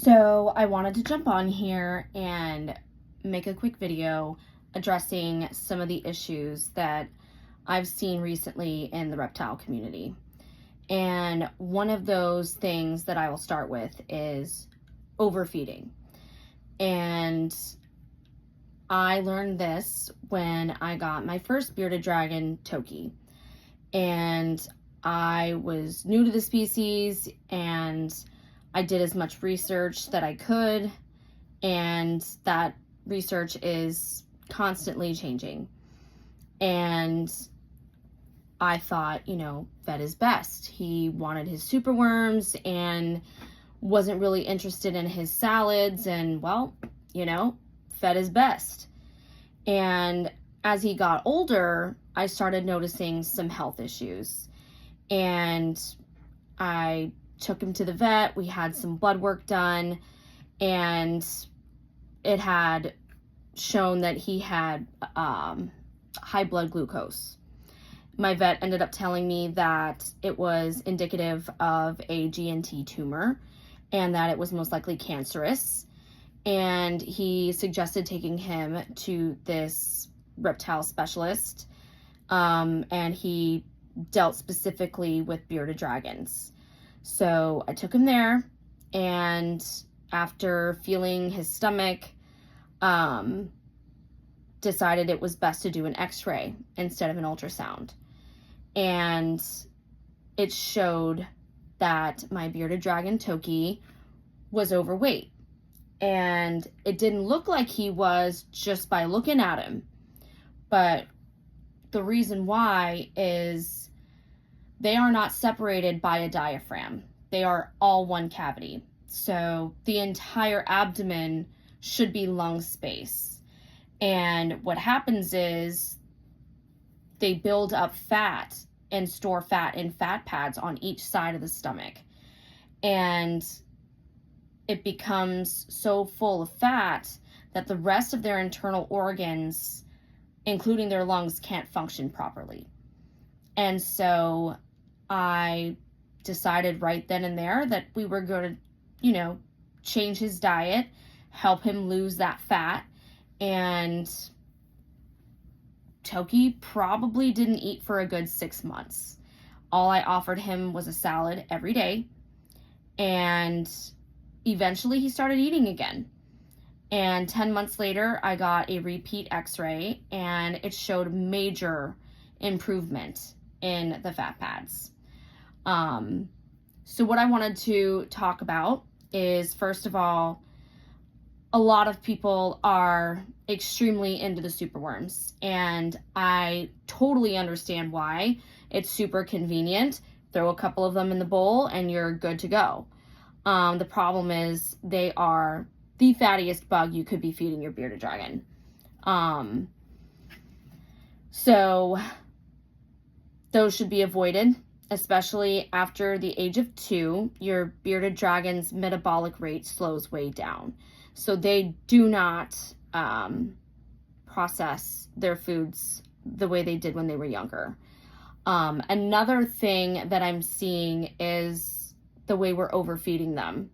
So I wanted to jump on here and make a quick video addressing some of the issues that I've seen recently in the reptile community. And one of those things that I will start with is overfeeding. And I learned this when I got my first bearded dragon, Toki. And I was new to the species and I did as much research that I could, and that research is constantly changing. And I thought, vet is best. He wanted his superworms and wasn't really interested in his salads, and vet is best. And as he got older, I started noticing some health issues, and I took him to the vet. We had some blood work done, and it had shown that he had high blood glucose. My vet ended up telling me that it was indicative of a GNT tumor and that it was most likely cancerous. And he suggested taking him to this reptile specialist, and he dealt specifically with bearded dragons. So I took him there, and after feeling his stomach, decided it was best to do an x-ray instead of an ultrasound. And it showed that my bearded dragon Toki was overweight. And it didn't look like he was just by looking at him. But the reason why is they are not separated by a diaphragm. They are all one cavity. So the entire abdomen should be lung space. And what happens is they build up fat and store fat in fat pads on each side of the stomach. And it becomes so full of fat that the rest of their internal organs, including their lungs, can't function properly. And so I decided right then and there that we were going to, change his diet, help him lose that fat. And Toki probably didn't eat for a good 6 months. All I offered him was a salad every day. And eventually he started eating again. And 10 months later, I got a repeat x-ray, and it showed major improvement in the fat pads. So what I wanted to talk about is, first of all, a lot of people are extremely into the superworms, and I totally understand why. It's super convenient. Throw a couple of them in the bowl and you're good to go. The problem is they are the fattiest bug you could be feeding your bearded dragon. So those should be avoided, especially after the age of 2. Your bearded dragon's metabolic rate slows way down. So they do not process their foods the way they did when they were younger. Another thing that I'm seeing is the way we're overfeeding them.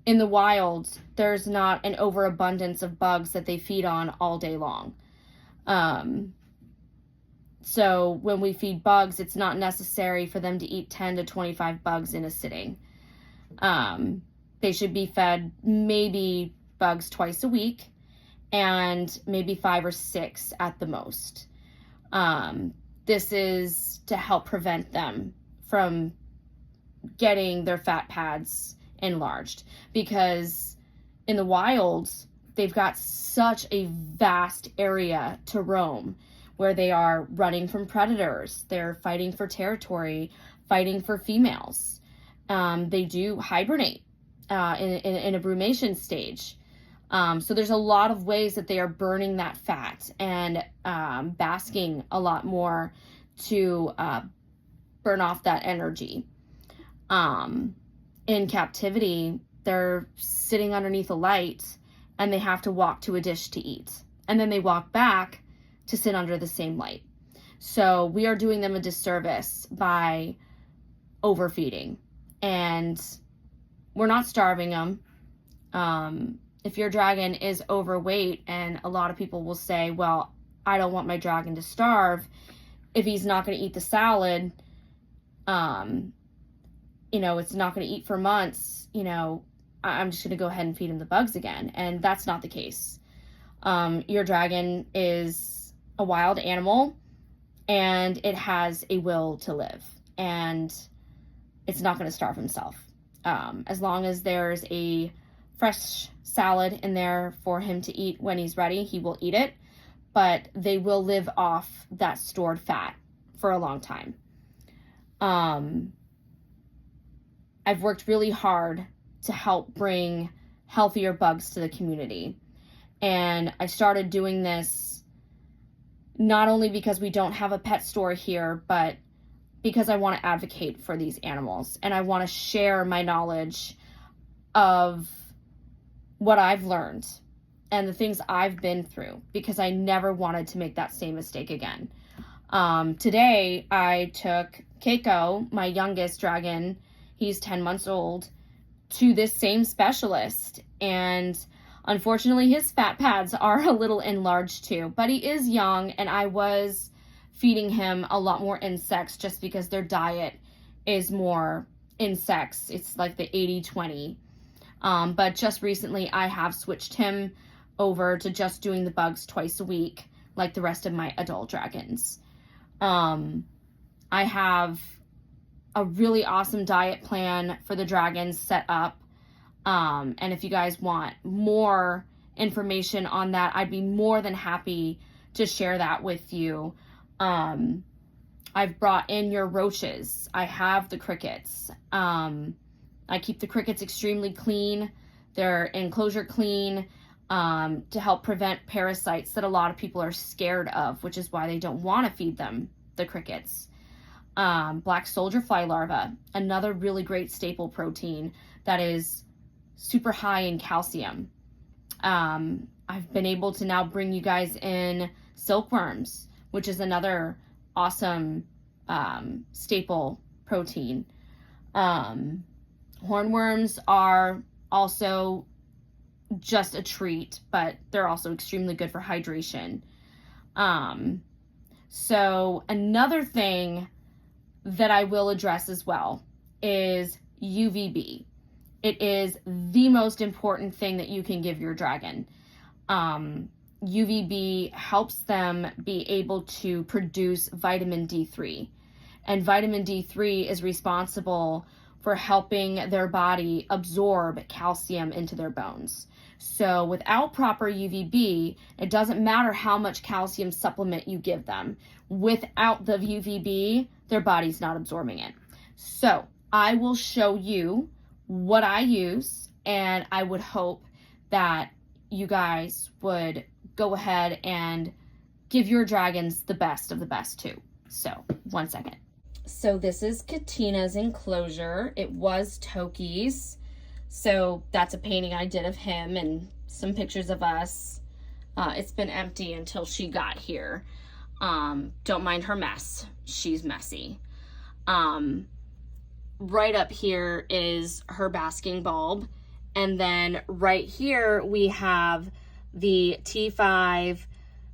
In the wild, there's not an overabundance of bugs that they feed on all day long. So when we feed bugs, it's not necessary for them to eat 10 to 25 bugs in a sitting. They should be fed maybe bugs twice a week, and maybe 5 or 6 at the most. This is to help prevent them from getting their fat pads enlarged, because in the wild, they've got such a vast area to roam, where they are running from predators, they're fighting for territory, fighting for females. They do hibernate in a brumation stage. So there's a lot of ways that they are burning that fat and basking a lot more to burn off that energy. In captivity, they're sitting underneath a light and they have to walk to a dish to eat. And then they walk back to sit under the same light. So we are doing them a disservice by overfeeding. And we're not starving them. If your dragon is overweight, and a lot of people will say, well, I don't want my dragon to starve if he's not going to eat the salad, it's not going to eat for months, I'm just going to go ahead and feed him the bugs again. And that's not the case. Your dragon is a wild animal, and it has a will to live, and it's not going to starve himself. As long as there's a fresh salad in there for him to eat when he's ready, he will eat it, but they will live off that stored fat for a long time. I've worked really hard to help bring healthier bugs to the community. And I started doing this not only because we don't have a pet store here, but because I want to advocate for these animals. And I want to share my knowledge of what I've learned and the things I've been through, because I never wanted to make that same mistake again. Today, I took Keiko, my youngest dragon, he's 10 months old, to this same specialist. And unfortunately, his fat pads are a little enlarged too, but he is young, and I was feeding him a lot more insects just because their diet is more insects. It's like the 80-20. But just recently, I have switched him over to just doing the bugs twice a week, like the rest of my adult dragons. I have a really awesome diet plan for the dragons set up. And if you guys want more information on that, I'd be more than happy to share that with you. I've brought in your roaches. I have the crickets. I keep the crickets extremely clean. They're enclosure clean, to help prevent parasites that a lot of people are scared of, which is why they don't want to feed them the crickets. Black soldier fly larva, another really great staple protein that is super high in calcium. I've been able to now bring you guys in silkworms, which is another awesome staple protein. Hornworms are also just a treat, but they're also extremely good for hydration. So another thing that I will address as well is UVB. It is the most important thing that you can give your dragon. UVB helps them be able to produce vitamin D3. And vitamin D3 is responsible for helping their body absorb calcium into their bones. So without proper UVB, it doesn't matter how much calcium supplement you give them. Without the UVB, their body's not absorbing it. So I will show you what I use, and I would hope that you guys would go ahead and give your dragons the best of the best too. So 1 second. So this is Katina's enclosure. It was Toki's. So that's a painting I did of him and some pictures of us. It's been empty until she got here. Don't mind her mess. She's messy. Right up here is her basking bulb. And then right here we have the T5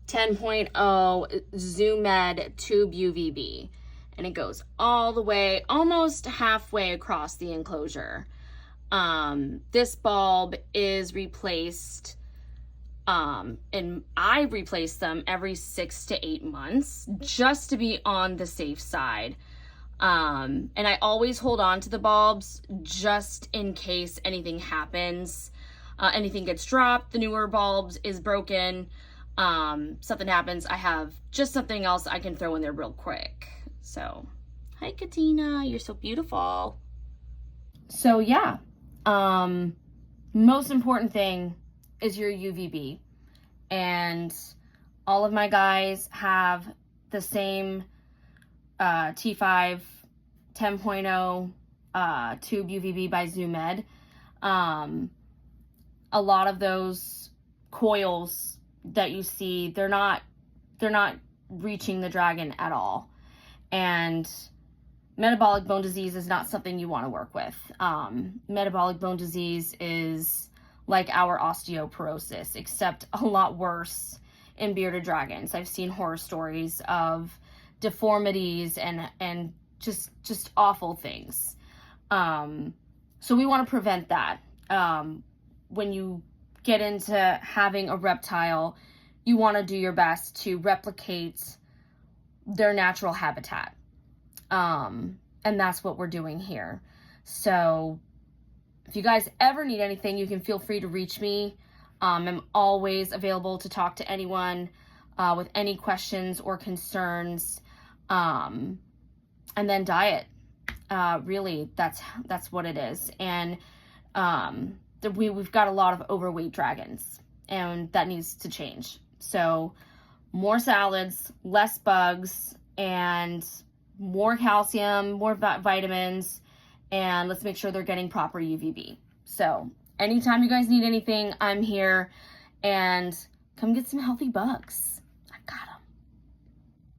10.0 Zoom Med Tube UVB. And it goes all the way, almost halfway across the enclosure. This bulb is replaced, and I replace them every 6 to 8 months just to be on the safe side. And I always hold on to the bulbs just in case anything happens. Anything gets dropped, the newer bulbs is broken, something happens, I have just something else I can throw in there real quick. So, hi Katina, you're so beautiful. So yeah, most important thing is your UVB. And all of my guys have the same T5 10.0 tube UVB by Zoom Med. A lot of those coils that you see, they're not reaching the dragon at all. And metabolic bone disease is not something you want to work with. Metabolic bone disease is like our osteoporosis, except a lot worse in bearded dragons. I've seen horror stories of deformities and just awful things. So we want to prevent that. When you get into having a reptile, you want to do your best to replicate their natural habitat. And that's what we're doing here. So if you guys ever need anything, you can feel free to reach me. I'm always available to talk to anyone with any questions or concerns. And then diet. Really, that's what it is. And we've got a lot of overweight dragons, and that needs to change. So more salads, less bugs, and more calcium, more vitamins, and let's make sure they're getting proper UVB. So anytime you guys need anything, I'm here, and come get some healthy bugs.